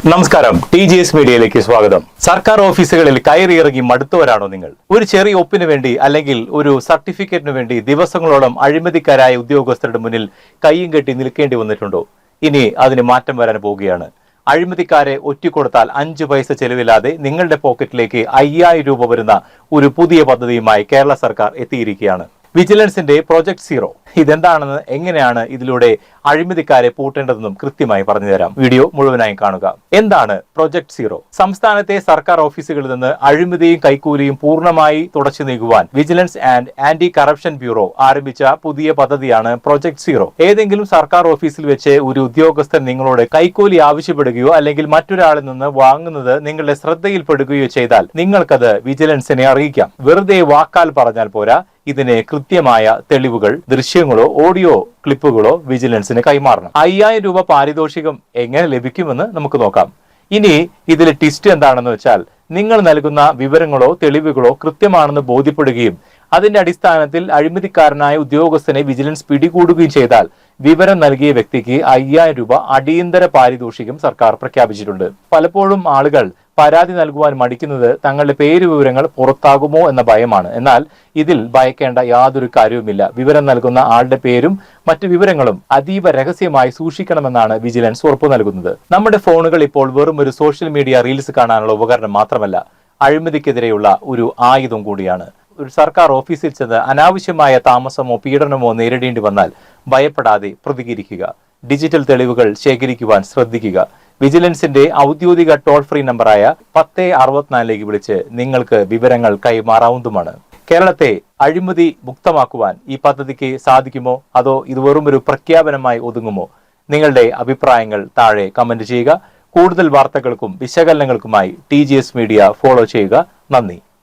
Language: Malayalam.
നമസ്കാരം, TGS മീഡിയയിലേക്ക് സ്വാഗതം. സർക്കാർ ഓഫീസുകളിൽ കയറിയിറങ്ങി മടുത്തവരാണോ നിങ്ങൾ? ഒരു ചെറിയ ഒപ്പിന് വേണ്ടി അല്ലെങ്കിൽ ഒരു സർട്ടിഫിക്കറ്റിന് വേണ്ടി ദിവസങ്ങളോളം അഴിമതിക്കാരായ ഉദ്യോഗസ്ഥരുടെ മുന്നിൽ കയ്യും കെട്ടി നിൽക്കേണ്ടി വന്നിട്ടുണ്ടോ? ഇനി അതിന് മാറ്റം വരാൻ പോവുകയാണ്. അഴിമതിക്കാരെ ഒറ്റിക്കൊടുത്താൽ 5 പൈസ ചെലവില്ലാതെ നിങ്ങളുടെ പോക്കറ്റിലേക്ക് 5000 രൂപ വരുന്ന ഒരു പുതിയ പദ്ധതിയുമായി കേരള സർക്കാർ എത്തിയിരിക്കുകയാണ്. വിജിലൻസിന്റെ പ്രോജക്ട് സീറോ. ഇതെന്താണെന്ന്, എങ്ങനെയാണ് ഇതിലൂടെ അഴിമതിക്കാരെ പൂട്ടേണ്ടതെന്നും കൃത്യമായി പറഞ്ഞുതരാം. വീഡിയോ മുഴുവനായി കാണുക. എന്താണ് പ്രോജക്ട് സീറോ? സംസ്ഥാനത്തെ സർക്കാർ ഓഫീസുകളിൽ നിന്ന് അഴിമതിയും കൈക്കൂലിയും പൂർണ്ണമായി തുടച്ചു നീക്കുവാൻ vigilance and anti corruption bureau ആരംഭിച്ച പുതിയ പദ്ധതിയാണ് പ്രോജക്ട് സീറോ. ഏതെങ്കിലും സർക്കാർ ഓഫീസിൽ വെച്ച് ഒരു ഉദ്യോഗസ്ഥൻ നിങ്ങളോട് കൈക്കൂലി ആവശ്യപ്പെടുകയോ അല്ലെങ്കിൽ മറ്റൊരാളിൽ നിന്ന് വാങ്ങുന്നത് നിങ്ങളുടെ ശ്രദ്ധയിൽപ്പെടുകയോ ചെയ്താൽ നിങ്ങൾക്കത് വിജിലൻസിനെ അറിയിക്കാം. വെറുതെ വാക്കാൽ പറഞ്ഞാൽ പോരാ, ഇതിന് കൃത്യമായ തെളിവുകൾ, ദൃശ്യങ്ങളോ ഓഡിയോ ക്ലിപ്പുകളോ വിജിലൻസിന് കൈമാറണം. 5000 രൂപ പാരിതോഷികം എങ്ങനെ ലഭിക്കുമെന്ന് നമുക്ക് നോക്കാം. ഇനി ഇതിൽ ട്വിസ്റ്റ് എന്താണെന്ന് വെച്ചാൽ, നിങ്ങൾ നൽകുന്ന വിവരങ്ങളോ തെളിവുകളോ കൃത്യമാണെന്ന് ബോധ്യപ്പെടുകയും അതിന്റെ അടിസ്ഥാനത്തിൽ അഴിമതിക്കാരനായ ഉദ്യോഗസ്ഥനെ വിജിലൻസ് പിടികൂടുകയും ചെയ്താൽ വിവരം നൽകിയ വ്യക്തിക്ക് 5000 രൂപ അടിയന്തര പാരിതോഷികം സർക്കാർ പ്രഖ്യാപിച്ചിട്ടുണ്ട്. പലപ്പോഴും ആളുകൾ പരാതി നൽകുവാൻ മടിക്കുന്നത് തങ്ങളുടെ പേര് വിവരങ്ങൾ പുറത്താകുമോ എന്ന ഭയമാണ്. എന്നാൽ ഇതിൽ ഭയക്കേണ്ട യാതൊരു കാര്യവുമില്ല. വിവരം നൽകുന്ന ആളുടെ പേരും മറ്റു വിവരങ്ങളും അതീവ രഹസ്യമായി സൂക്ഷിക്കണമെന്നാണ് വിജിലൻസ് ഉറപ്പു നൽകുന്നത്. നമ്മുടെ ഫോണുകൾ ഇപ്പോൾ വെറും ഒരു സോഷ്യൽ മീഡിയ റീൽസ് കാണാനുള്ള ഉപകരണം മാത്രമല്ല, അഴിമതിക്കെതിരെയുള്ള ഒരു ആയുധം കൂടിയാണ്. ഒരു സർക്കാർ ഓഫീസിൽ ചെന്ന് അനാവശ്യമായ താമസമോ പീഡനമോ നേരിടേണ്ടി വന്നാൽ ഭയപ്പെടാതെ പ്രതികരിക്കുക. ഡിജിറ്റൽ തെളിവുകൾ ശേഖരിക്കുവാൻ ശ്രദ്ധിക്കുക. വിജിലൻസിന്റെ ഔദ്യോഗിക ടോൾ ഫ്രീ നമ്പറായ 1064 വിളിച്ച് നിങ്ങൾക്ക് വിവരങ്ങൾ കൈമാറാവുന്നതുമാണ്. കേരളത്തെ അഴിമതി മുക്തമാക്കുവാൻ ഈ പദ്ധതിക്ക് സാധിക്കുമോ, അതോ ഇത് വെറും ഒരു പ്രഖ്യാപനമായി ഒതുങ്ങുമോ? നിങ്ങളുടെ അഭിപ്രായങ്ങൾ താഴെ കമന്റ് ചെയ്യുക. കൂടുതൽ വാർത്തകൾക്കും വിശകലനങ്ങൾക്കുമായി TGS മീഡിയ ഫോളോ ചെയ്യുക. നന്ദി.